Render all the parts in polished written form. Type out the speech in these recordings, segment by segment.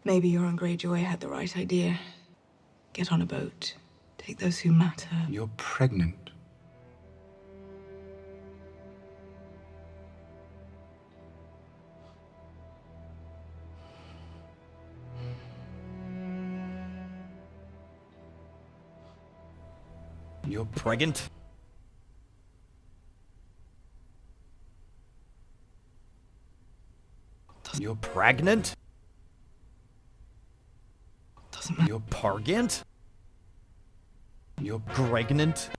Maybe your own Greyjoy had the right idea. Get on a boat. Take those who matter. You're pregnant. You're Pregnant? You're Pregnant? Doesn't matter. You're Pargant? You're Pregnant?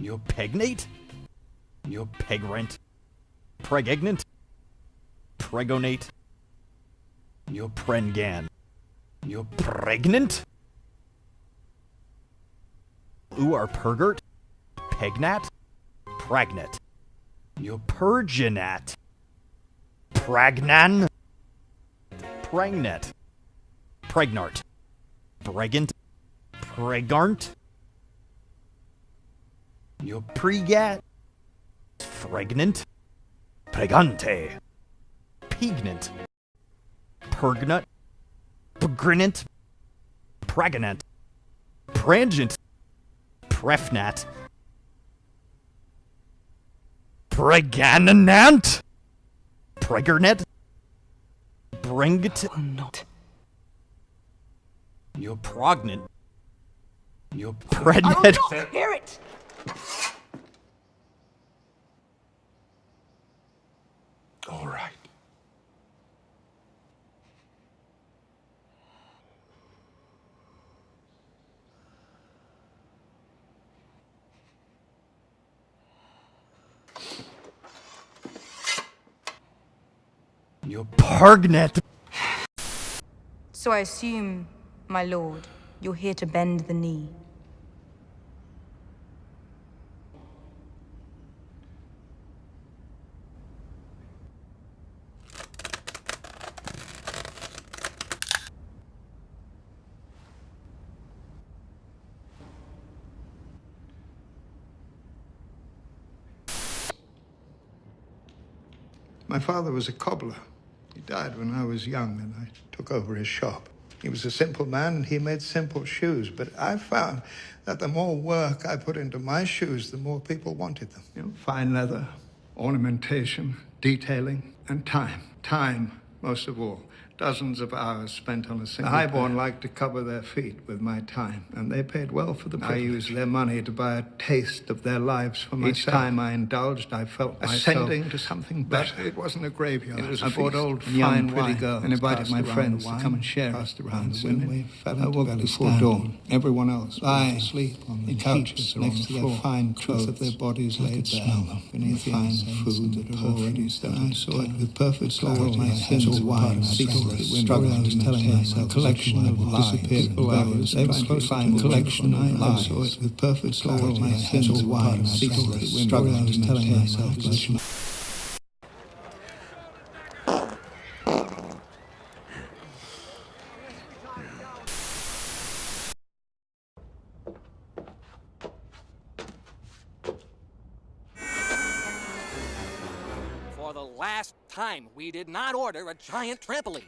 You're Pegnate? You're Pegrant? Pregnant? Pregonate? You're Prengan? You're Pregnant? Uar Pergert? Pegnat? Pragnat? You're Perginat? Pragnan? Prangnet? Pregnart? Bregant? Pregarnt? You're Pregat? Fregnant? Pregante? Pignant? Pergnut? Pegrinant? Praganant? Prangent? Prefnat? Pregananant? Pregernet? Bringt? Will not. You're Prognant? You're Prednet? Hear it! all right. You're Pargnet? So I assume, my lord, you're here to bend the knee. My father was a cobbler. He died when I was young, and I took over his shop. He was a simple man, and he made simple shoes. But I found that the more work I put into my shoes, the more people wanted them. You know, fine leather, ornamentation, detailing, and time. Time, most of all. Dozens of hours spent on a single pair. The highborn liked to cover their feet with my time, and they paid well for the privilege. I used their money to buy a taste of their lives for myself. Each time I indulged, I felt ascending to something better. But it wasn't a graveyard. It was I bought old, fine, pretty girls and invited my friends to come and share it. Around the women, we fell into I woke before dawn. Everyone else was asleep on the couches next to their fine clothes of their bodies laid bare beneath fine food that had already started. I saw it with perfect clarity. My sins of wine, struggling I was telling myself, a collection of disappeared hours, a fine collection of lies. I saw it with perfect clarity. My sins of wine, struggling I was telling myself. For the last time, we did not order a giant trampoline.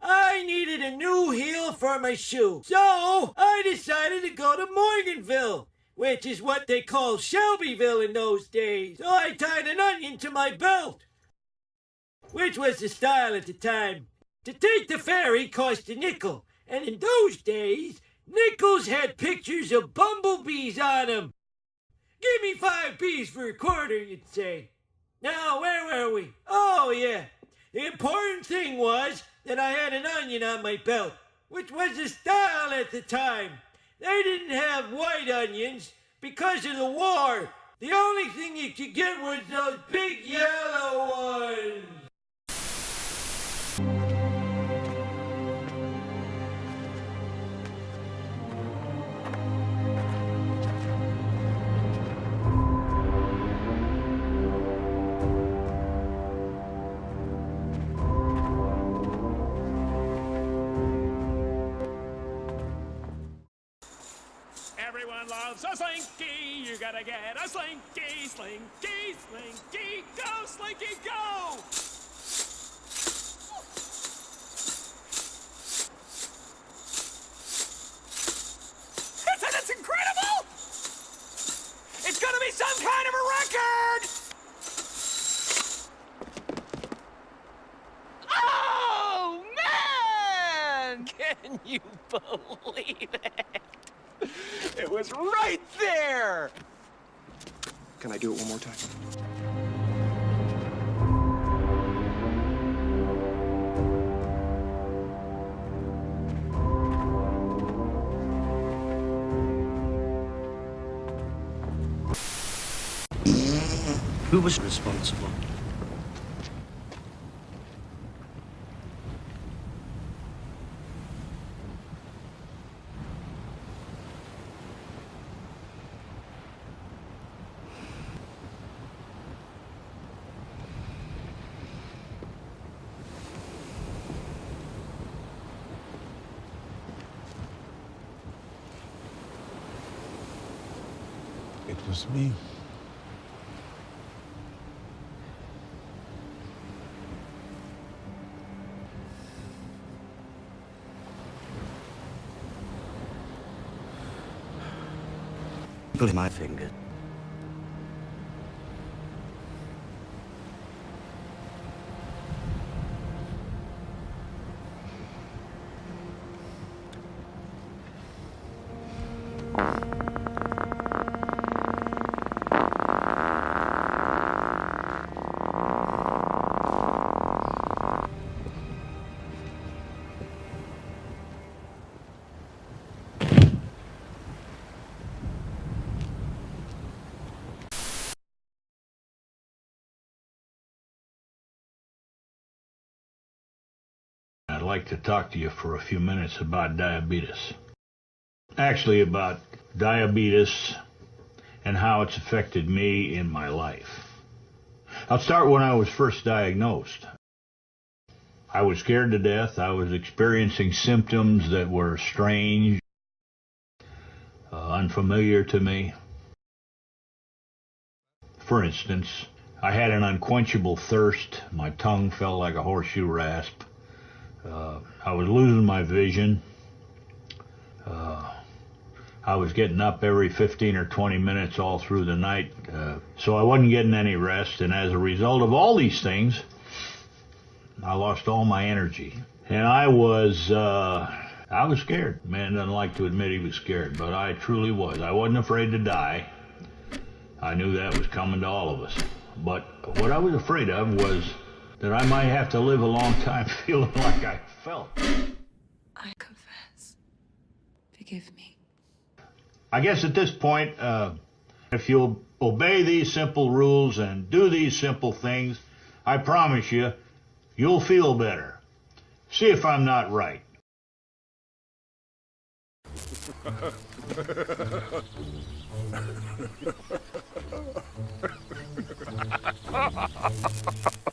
I needed a new heel for my shoe, so I decided to go to Morganville, which is what they called Shelbyville in those days. So I tied an onion to my belt, which was the style at the time. To take the ferry cost a nickel, and in those days, nickels had pictures of bumblebees on them. Give me 5 B's for a quarter, you'd say. Now, where were we? Oh, yeah. The important thing was that I had an onion on my belt, which was the style at the time. They didn't have white onions because of the war. The only thing you could get was those big yellow ones. Everyone lost yourselves a slinky. You gotta get a slinky, slinky, slinky. Go, slinky, go! That's incredible! It's gonna be some kind of a record! Oh, man! Can you believe it? It was right there! Can I do it one more time? Who was responsible? It was me. Pulling my finger. I'd like to talk to you for a few minutes about diabetes. Actually, about diabetes and how it's affected me in my life. I'll start when I was first diagnosed. I was scared to death. I was experiencing symptoms that were strange, unfamiliar to me. For instance, I had an unquenchable thirst. My tongue felt like a horseshoe rasp. I was losing my vision. I was getting up every 15 or 20 minutes all through the night, so I wasn't getting any rest, and as a result of all these things, I lost all my energy. And I was scared. Man doesn't like to admit he was scared, but I truly was. I wasn't afraid to die. I knew that was coming to all of us. But what I was afraid of was that I might have to live a long time feeling like I felt. I confess. Forgive me. I guess at this point, if you'll obey these simple rules and do these simple things, I promise you, you'll feel better. See if I'm not right.